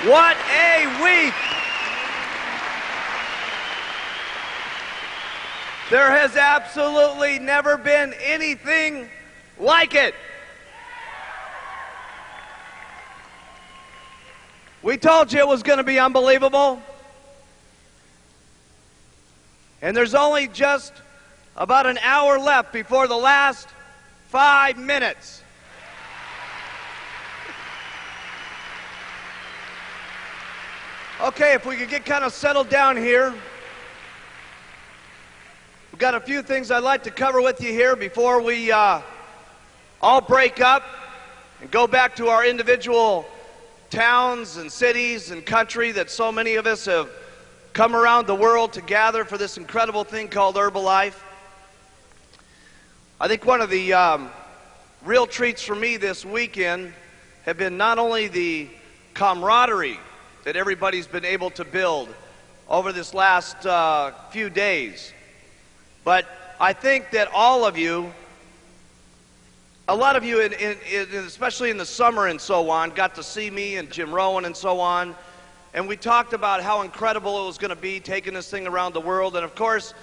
What a week! There has absolutely never been anything like it. We told you it was going to be unbelievable. And there's only just about an hour left before the last 5 minutes. Okay, if we could get kind of settled down here. We've got a few things I'd like to cover with you here before we all break up and go back to our individual towns and cities and country that so many of us have come around the world to gather for this incredible thing called Herbalife. I think one of the real treats for me this weekend have been not only the camaraderie that everybody's been able to build over this last few days, but I think that all of you, a lot of you, especially in the summer and so on, got to see me and Jim Rowan and so on, and we talked about how incredible it was going to be taking this thing around the world. And of course,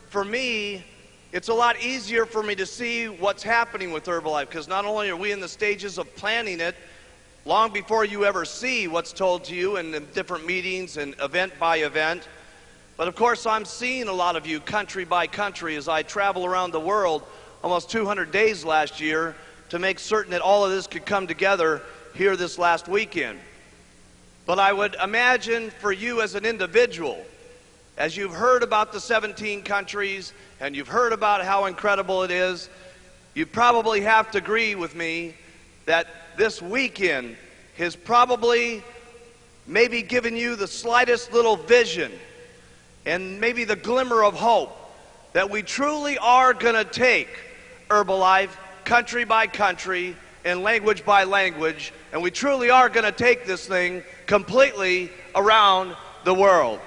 for me, it's a lot easier for me to see what's happening with Herbalife, because not only are we in the stages of planning it long before you ever see what's told to you in the different meetings and event by event, but of course I'm seeing a lot of you country by country as I travel around the world almost 200 days last year to make certain that all of this could come together here this last weekend. But I would imagine for you as an individual, as you've heard about the 17 countries and you've heard about how incredible it is, you probably have to agree with me that this weekend has probably maybe given you the slightest little vision and maybe the glimmer of hope that we truly are going to take Herbalife country by country and language by language, and we truly are going to take this thing completely around the world.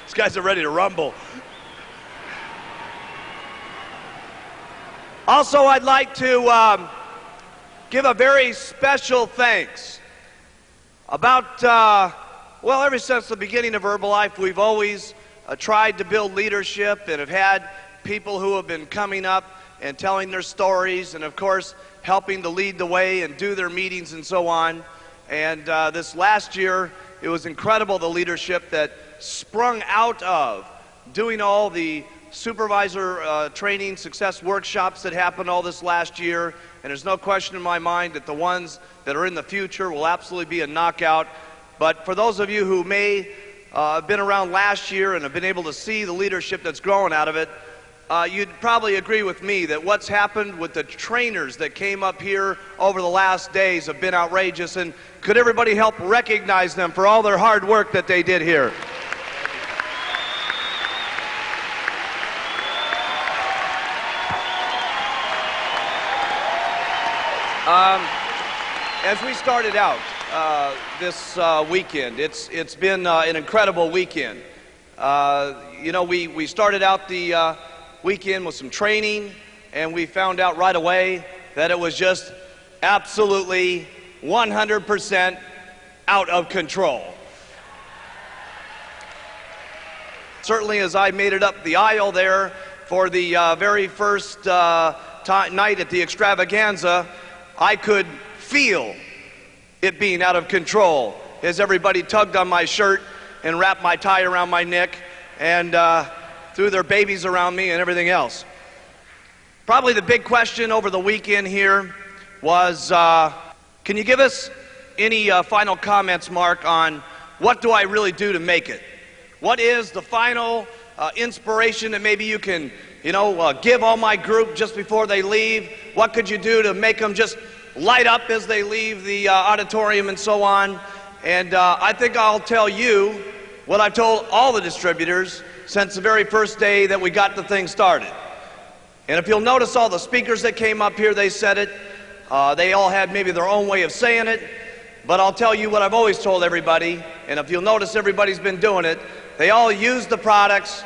These guys are ready to rumble. Also, I'd like to give a very special thanks. Well, ever since the beginning of Herbalife, we've always tried to build leadership and have had people who have been coming up and telling their stories and, of course, helping to lead the way and do their meetings and so on. And this last year, it was incredible, the leadership that sprung out of doing all the supervisor training success workshops that happened all this last year. And there's no question in my mind that the ones that are in the future will absolutely be a knockout. But for those of you who may have been around last year and have been able to see the leadership that's growing out of it, you'd probably agree with me that what's happened with the trainers that came up here over the last days have been outrageous. And could everybody help recognize them for all their hard work that they did here? As we started out this weekend, it's been an incredible weekend. You know, we started out the weekend with some training, and we found out right away that it was just absolutely 100% out of control. Certainly, as I made it up the aisle there for the very first night at the extravaganza, I could feel it being out of control as everybody tugged on my shirt and wrapped my tie around my neck and threw their babies around me and everything else. Probably the big question over the weekend here was, can you give us any final comments, Mark, on what do I really do to make it? What is the final inspiration that maybe you can, give all my group just before they leave? What could you do to make them just light up as they leave the auditorium and so on? And I think I'll tell you what I've told all the distributors since the very first day that we got the thing started. And if you'll notice all the speakers that came up here, they said it. They all had maybe their own way of saying it. But I'll tell you what I've always told everybody. and if you'll notice, everybody's been doing it. They all use the products,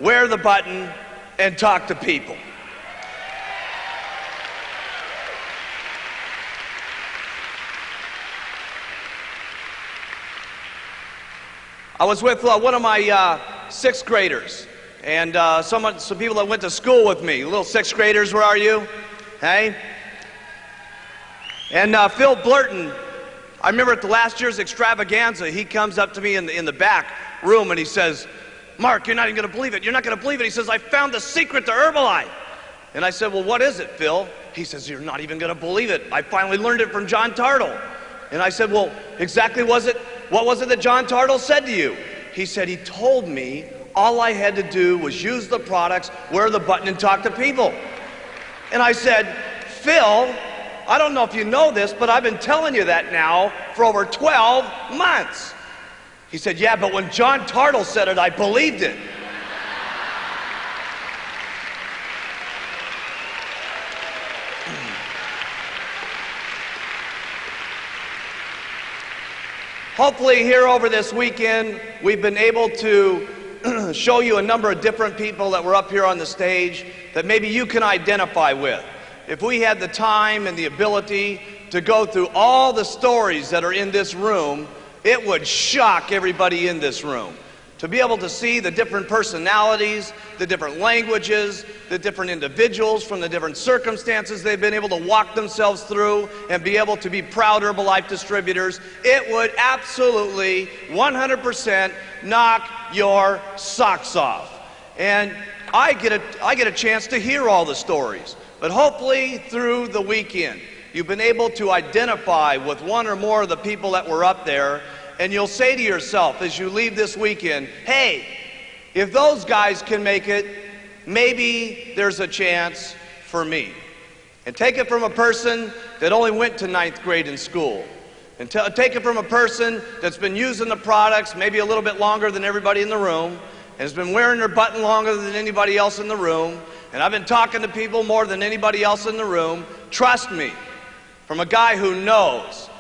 wear the button, and talk to people. I was with one of my sixth graders, and some people that went to school with me. Little sixth graders, where are you? Hey? And Phil Blurton, I remember at the last year's extravaganza, he comes up to me in the back room and he says, "Mark, you're not even going to believe it. You're not going to believe it." He says, "I found the secret to Herbalife." And I said, "Well, what is it, Phil?" He says, "You're not even going to believe it. I finally learned it from John Tartle." And I said, "Well, exactly what was it that John Tartle said to you?" He said, "He told me all I had to do was use the products, wear the button, and talk to people." And I said, "Phil, I don't know if you know this, but I've been telling you that now for over 12 months. He said, "Yeah, but when John Tartle said it, I believed it." Hopefully here over this weekend, we've been able to show you a number of different people that were up here on the stage that maybe you can identify with. If we had the time and the ability to go through all the stories that are in this room, it would shock everybody in this room. To be able to see the different personalities, the different languages, the different individuals from the different circumstances they've been able to walk themselves through and be able to be proud Herbalife distributors, it would absolutely 100% knock your socks off. And I get a chance to hear all the stories. But hopefully through the weekend, you've been able to identify with one or more of the people that were up there, and you'll say to yourself as you leave this weekend, "Hey, if those guys can make it, maybe there's a chance for me." And take it from a person that only went to 9th grade in school. And take it from a person that's been using the products maybe a little bit longer than everybody in the room, and has been wearing their button longer than anybody else in the room, and I've been talking to people more than anybody else in the room. Trust me, from a guy who knows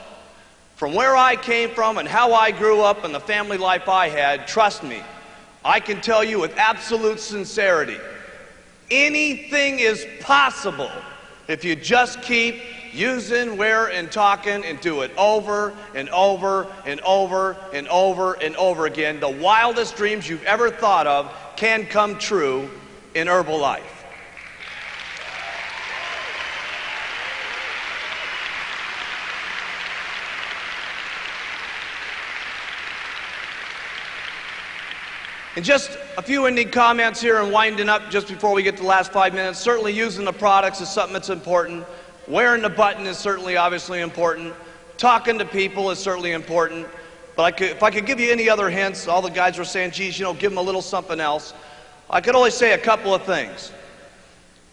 from where I came from and how I grew up and the family life I had, trust me, I can tell you with absolute sincerity, anything is possible if you just keep using, wear, and talking and do it over and over and over and over and over again. The wildest dreams you've ever thought of can come true in Herbalife. And just a few ending comments here and winding up just before we get to the last 5 minutes. Certainly using the products is something that's important. Wearing the button is certainly obviously important. Talking to people is certainly important. But if I could give you any other hints, all the guys were saying, geez, you know, give them a little something else. I could only say a couple of things.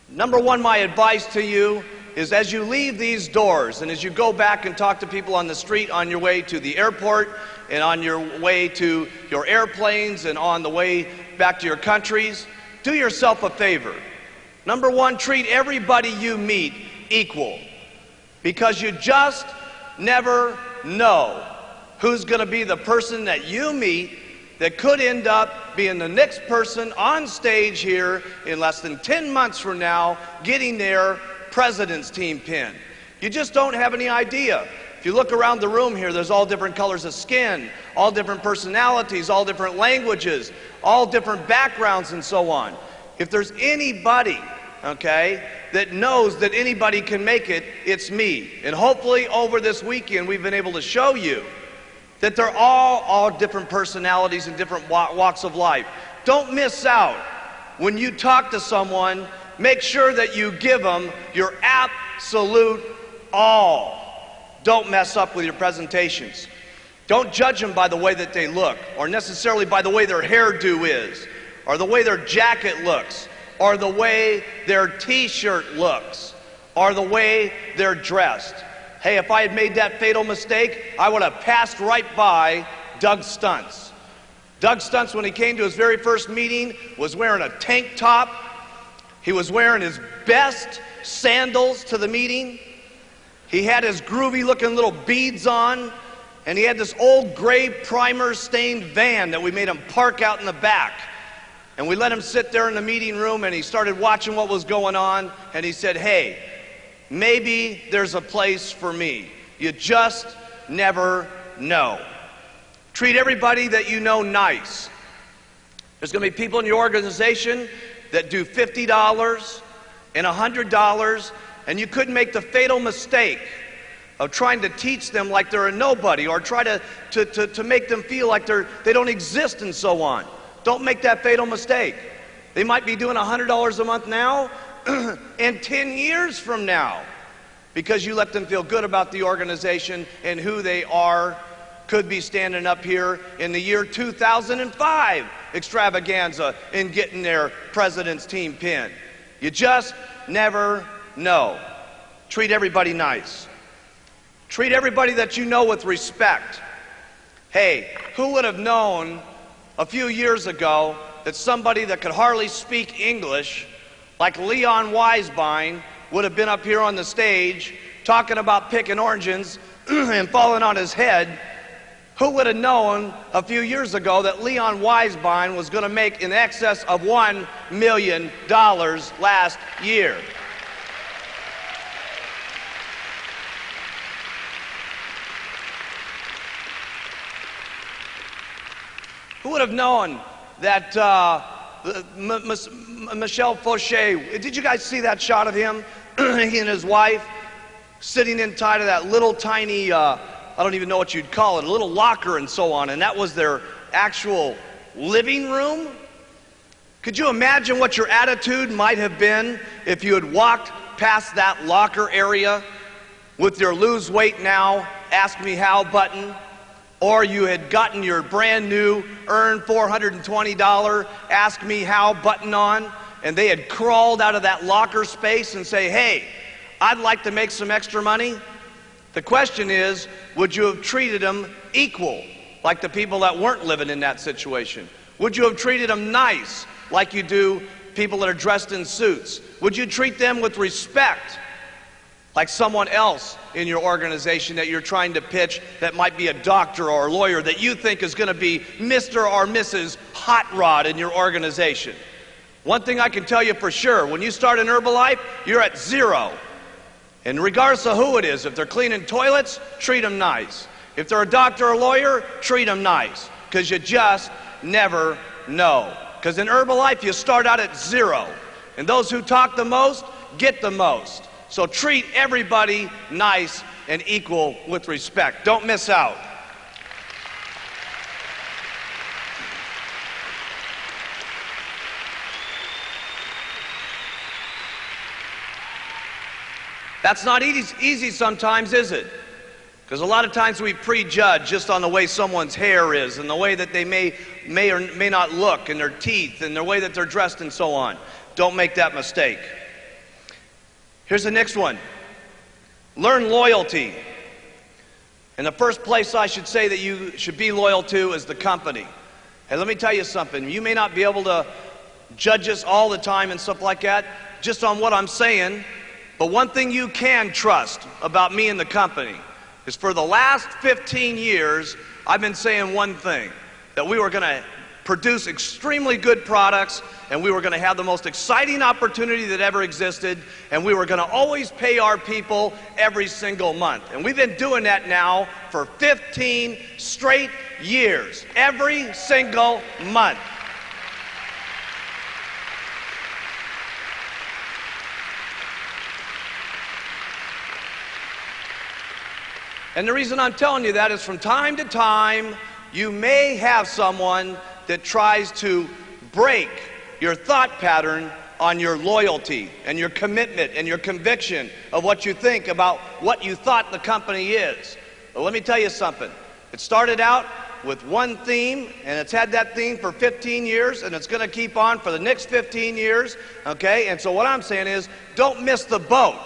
Number one, my advice to you is as you leave these doors and as you go back and talk to people on the street on your way to the airport and on your way to your airplanes and on the way back to your countries, do yourself a favor. Number one, treat everybody you meet equal, because you just never know who's going to be the person that you meet that could end up being the next person on stage here in less than 10 months from now getting their president's team pin. You just don't have any idea. If you look around the room here, there's all different colors of skin, all different personalities, all different languages, all different backgrounds and so on. If there's anybody, okay, that knows that anybody can make it, it's me. And hopefully over this weekend we've been able to show you that they're all different personalities and different walks of life. Don't miss out. When you talk to someone, make sure that you give them your absolute all. Don't mess up with your presentations. Don't judge them by the way that they look, or necessarily by the way their hairdo is, or the way their jacket looks, or the way their t-shirt looks, or the way they're dressed. Hey, if I had made that fatal mistake, I would have passed right by Doug Stuntz. Doug Stuntz, when he came to his very first meeting, was wearing a tank top. He was wearing his best sandals to the meeting. He had his groovy looking little beads on. And he had this old gray primer-stained van that we made him park out in the back. And we let him sit there in the meeting room, and he started watching what was going on, and he said, hey, maybe there's a place for me. You just never know. Treat everybody that you know nice. There's going to be people in your organization that do $50 and $100, and you couldn't make the fatal mistake of trying to teach them like they're a nobody, or try to make them feel like they don't exist and so on. Don't make that fatal mistake. They might be doing $100 a month now and 10 years from now, because you let them feel good about the organization and who they are. Could be standing up here in the year 2005 extravaganza and getting their president's team pin. You just never know. Treat everybody nice. Treat everybody that you know with respect. Hey, who would have known a few years ago that somebody that could hardly speak English, like Leon Weisbein, would have been up here on the stage talking about picking oranges and falling on his head? Who would have known a few years ago that Leon Weisbein was going to make in excess of $1 million last year? Who would have known that Michel Fauché, did you guys see that shot of him he and his wife sitting inside of that little tiny, I don't even know what you'd call it, a little locker and so on, and that was their actual living room? Could you imagine what your attitude might have been if you had walked past that locker area with your lose weight now, ask me how button, or you had gotten your brand new earn $420 ask me how button on, and they had crawled out of that locker space and say, hey, I'd like to make some extra money? The question is, would you have treated them equal, like the people that weren't living in that situation? Would you have treated them nice, like you do people that are dressed in suits? Would you treat them with respect, like someone else in your organization that you're trying to pitch that might be a doctor or a lawyer that you think is going to be Mr. or Mrs. Hot Rod in your organization? One thing I can tell you for sure, when you start in Herbalife, you're at zero. And regardless of who it is, if they're cleaning toilets, treat them nice. If they're a doctor or lawyer, treat them nice, because you just never know. Because in Herbalife, you start out at zero, and those who talk the most get the most. So treat everybody nice and equal with respect. Don't miss out. That's not easy sometimes, is it? Because a lot of times we prejudge just on the way someone's hair is and the way that they may or may not look, and their teeth and the way that they're dressed and so on. Don't make that mistake. Here's the next one. Learn loyalty. And the first place I should say that you should be loyal to is the company. Hey, let me tell you something. You may not be able to judge us all the time and stuff like that just on what I'm saying, but one thing you can trust about me and the company is for the last 15 years, I've been saying one thing, that we were going to produce extremely good products, and we were going to have the most exciting opportunity that ever existed, and we were going to always pay our people every single month. And we've been doing that now for 15 straight years, every single month. And the reason I'm telling you that is from time to time, you may have someone that tries to break your thought pattern on your loyalty and your commitment and your conviction of what you think about what you thought the company is. But let me tell you something. It started out with one theme, and it's had that theme for 15 years, and it's going to keep on for the next 15 years, okay? And so what I'm saying is, don't miss the boat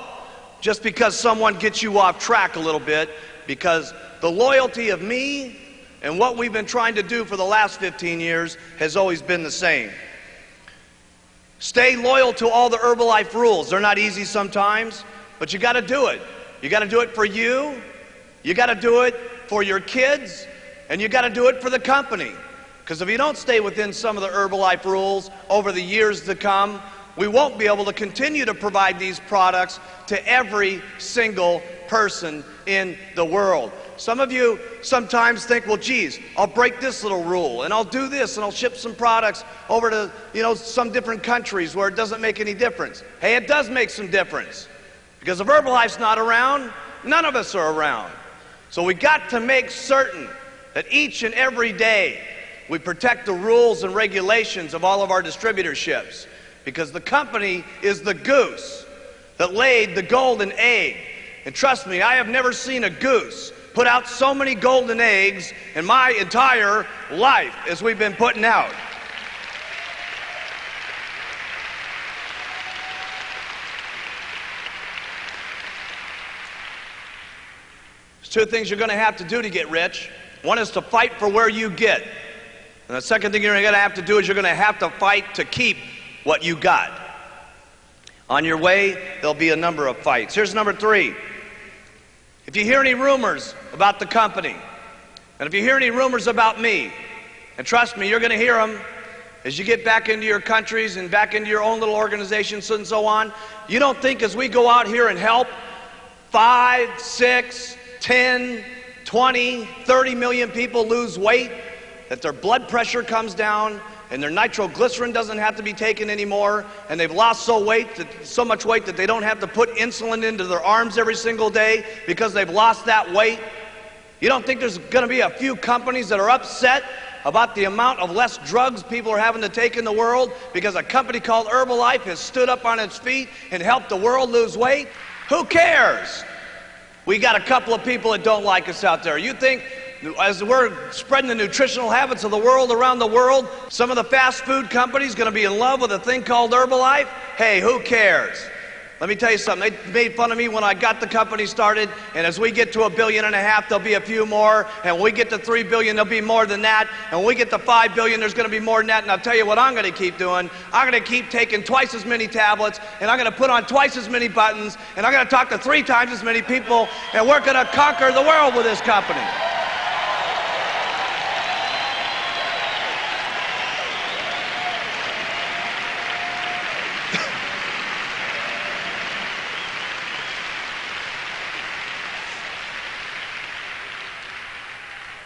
just because someone gets you off track a little bit, because the loyalty of me and what we've been trying to do for the last 15 years has always been the same. Stay loyal to all the Herbalife rules. They're not easy sometimes, but you got to do it. You got to do it for you, You got to do it for your kids, and you got to do it for the company. Because if you don't stay within some of the Herbalife rules over the years to come, we won't be able to continue to provide these products to every single person in the world. Some of you sometimes think, well, geez, I'll break this little rule, and I'll do this, and I'll ship some products over to, some different countries where it doesn't make any difference. Hey, it does make some difference. Because if Herbalife's not around, none of us are around. So we got to make certain that each and every day we protect the rules and regulations of all of our distributorships. Because the company is the goose that laid the golden egg. And trust me, I have never seen a goose put out so many golden eggs in my entire life as we've been putting out. There's two things you're going to have to do to get rich. One is to fight for where you get. And the second thing you're going to have to do is you're going to have to fight to keep what you got. On your way, there'll be a number of fights. Here's number 3. If you hear any rumors about the company, and if you hear any rumors about me, and trust me, you're going to hear them as you get back into your countries and back into your own little organizations and so on. You don't think as we go out here and help 5, 6, 10, 20, 30 million people lose weight, that their blood pressure comes down, and their nitroglycerin doesn't have to be taken anymore, and they've lost so much weight that they don't have to put insulin into their arms every single day because they've lost that weight? You don't think there's going to be a few companies that are upset about the amount of less drugs people are having to take in the world because a company called Herbalife has stood up on its feet and helped the world lose weight? Who cares? We got a couple of people that don't like us out there. You think as we're spreading the nutritional habits of the world around the world, some of the fast food companies going to be in love with a thing called Herbalife? Hey, who cares? Let me tell you something. They made fun of me when I got the company started, and as we get to $1.5 billion, there'll be a few more, and when we get to $3 billion, there'll be more than that, and when we get to $5 billion, there's going to be more than that. And I'll tell you what I'm going to keep doing. I'm going to keep taking twice as many tablets, and I'm going to put on twice as many buttons, and I'm going to talk to 3 times as many people, and we're going to conquer the world with this company.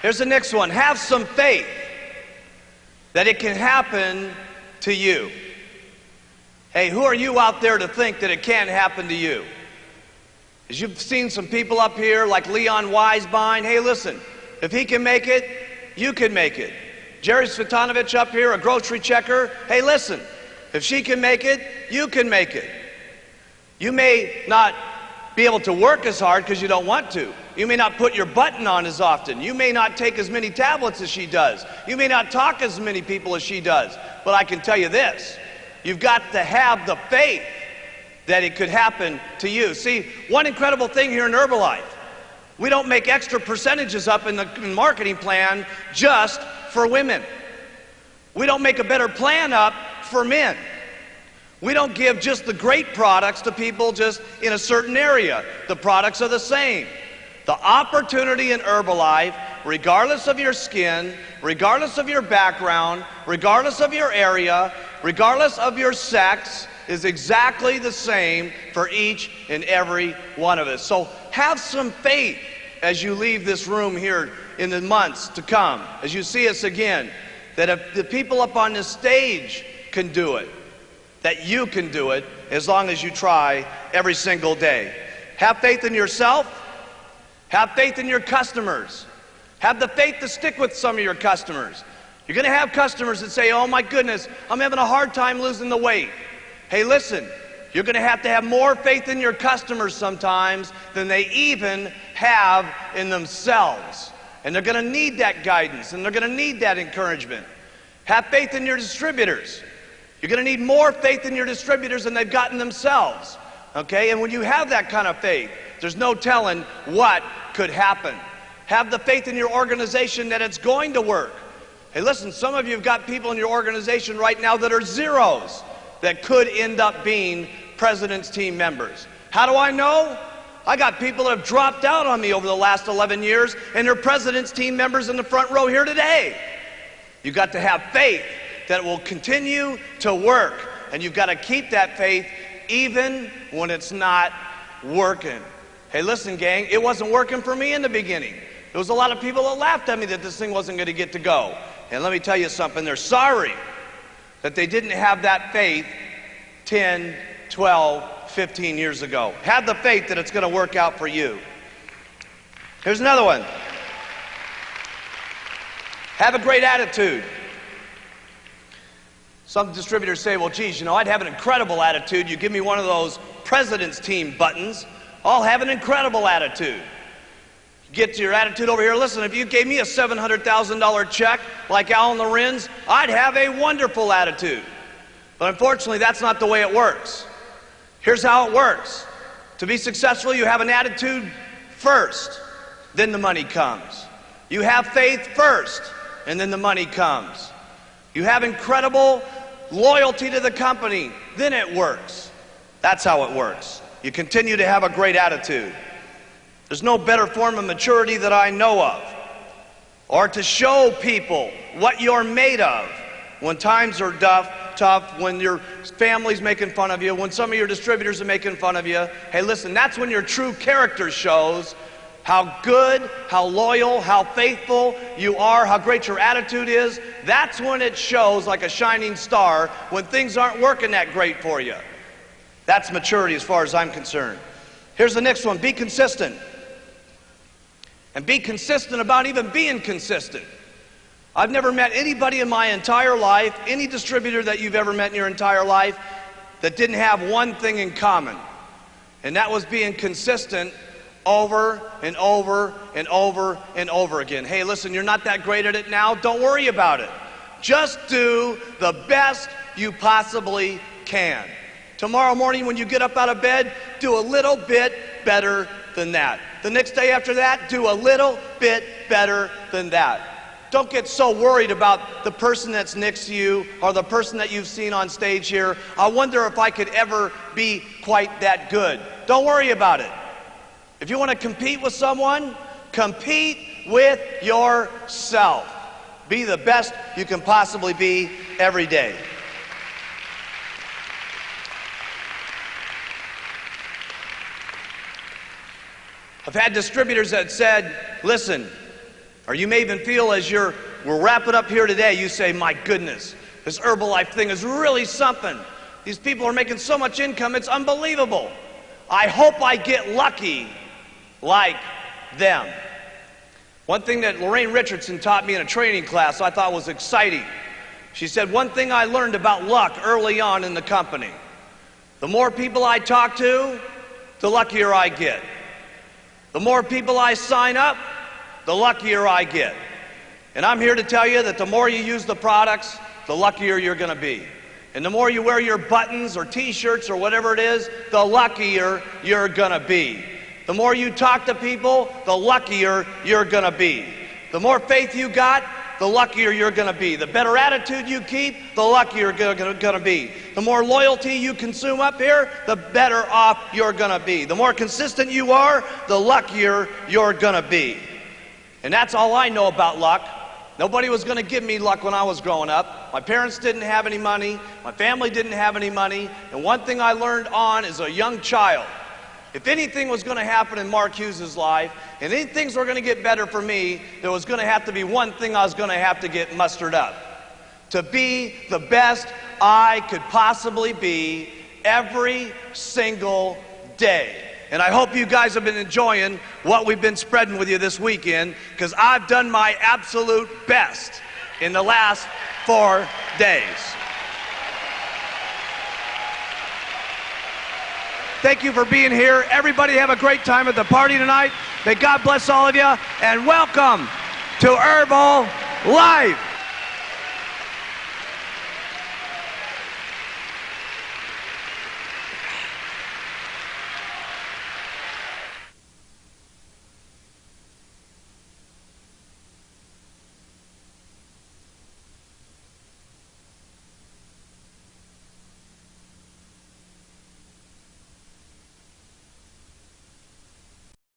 Here's the next one. Have some faith that it can happen to you. Hey, who are you out there to think that it can't happen to you? As you've seen some people up here like Leon Weisbein, hey, listen, if he can make it, you can make it. Jerry Svetanovich up here, a grocery checker, hey, listen, if she can make it, you can make it. You may not be able to work as hard because you don't want to. You may not put your button on as often. You may not take as many tablets as she does. You may not talk as many people as she does. But I can tell you this, you've got to have the faith that it could happen to you. See, one incredible thing here in Herbalife, we don't make extra percentages up in the marketing plan just for women. We don't make a better plan up for men. We don't give just the great products to people just in a certain area. The products are the same. The opportunity in Herbalife, regardless of your skin, regardless of your background, regardless of your area, regardless of your sex, is exactly the same for each and every one of us. So have some faith as you leave this room here in the months to come, as you see us again, that if the people up on this stage can do it, that you can do it as long as you try every single day. Have faith in yourself. Have faith in your customers. Have the faith to stick with some of your customers. You're going to have customers that say, oh my goodness, I'm having a hard time losing the weight. Hey, listen, you're going to have more faith in your customers sometimes than they even have in themselves. And they're going to need that guidance, and they're going to need that encouragement. Have faith in your distributors. You're going to need more faith in your distributors than they've gotten themselves. Okay? And when you have that kind of faith, there's no telling what could happen. Have the faith in your organization that it's going to work. Hey, listen, some of you have got people in your organization right now that are zeros that could end up being president's team members. How do I know? I got people that have dropped out on me over the last 11 years, and they're president's team members in the front row here today. You've got to have faith that it will continue to work, and you've got to keep that faith even when it's not working. Hey, listen, gang, it wasn't working for me in the beginning. There was a lot of people that laughed at me that this thing wasn't going to get to go. And let me tell you something, they're sorry that they didn't have that faith 10, 12, 15 years ago. Have the faith that it's going to work out for you. Here's another one. Have a great attitude. Some distributors say, well, geez, you know, I'd have an incredible attitude. You give me one of those president's team buttons, I'll have an incredible attitude. Get to your attitude over here. Listen, if you gave me a $700,000 check like Alan Lorenz, I'd have a wonderful attitude. But unfortunately, that's not the way it works. Here's how it works. To be successful, you have an attitude first, then the money comes. You have faith first, and then the money comes. You have incredible loyalty to the company, then it works. That's how it works. You continue to have a great attitude. There's no better form of maturity that I know of, or to show people what you're made of when times are tough, when your family's making fun of you, when some of your distributors are making fun of you. Hey, listen, that's when your true character shows how good, how loyal, how faithful you are, how great your attitude is. That's when it shows like a shining star when things aren't working that great for you. That's maturity as far as I'm concerned. Here's the next one. Be consistent. And be consistent about even being consistent. I've never met anybody in my entire life, any distributor that you've ever met in your entire life, that didn't have one thing in common. And that was being consistent over and over and over and over again. Hey, listen, you're not that great at it now. Don't worry about it. Just do the best you possibly can. Tomorrow morning when you get up out of bed, do a little bit better than that. The next day after that, do a little bit better than that. Don't get so worried about the person that's next to you or the person that you've seen on stage here. I wonder if I could ever be quite that good. Don't worry about it. If you want to compete with someone, compete with yourself. Be the best you can possibly be every day. I've had distributors that said, listen, or you may even feel as we're wrapping up here today, you say, my goodness, this Herbalife thing is really something. These people are making so much income, it's unbelievable. I hope I get lucky like them. One thing that Lorraine Richardson taught me in a training class I thought was exciting. She said, one thing I learned about luck early on in the company, the more people I talk to, the luckier I get. The more people I sign up, the luckier I get. And I'm here to tell you that the more you use the products, the luckier you're going to be. And the more you wear your buttons or t-shirts or whatever it is, the luckier you're going to be. The more you talk to people, the luckier you're going to be. The more faith you got, the luckier you're going to be. The better attitude you keep, the luckier you're going to be. The more loyalty you consume up here, the better off you're going to be. The more consistent you are, the luckier you're going to be. And that's all I know about luck. Nobody was going to give me luck when I was growing up. My parents didn't have any money. My family didn't have any money. And one thing I learned on as a young child, if anything was going to happen in Mark Hughes' life, and any things were going to get better for me, there was going to have to be one thing I was going to have to get mustered up. To be the best I could possibly be every single day. And I hope you guys have been enjoying what we've been spreading with you this weekend, because I've done my absolute best in the last 4 days. Thank you for being here. Everybody have a great time at the party tonight. May God bless all of you, and welcome to Herbalife.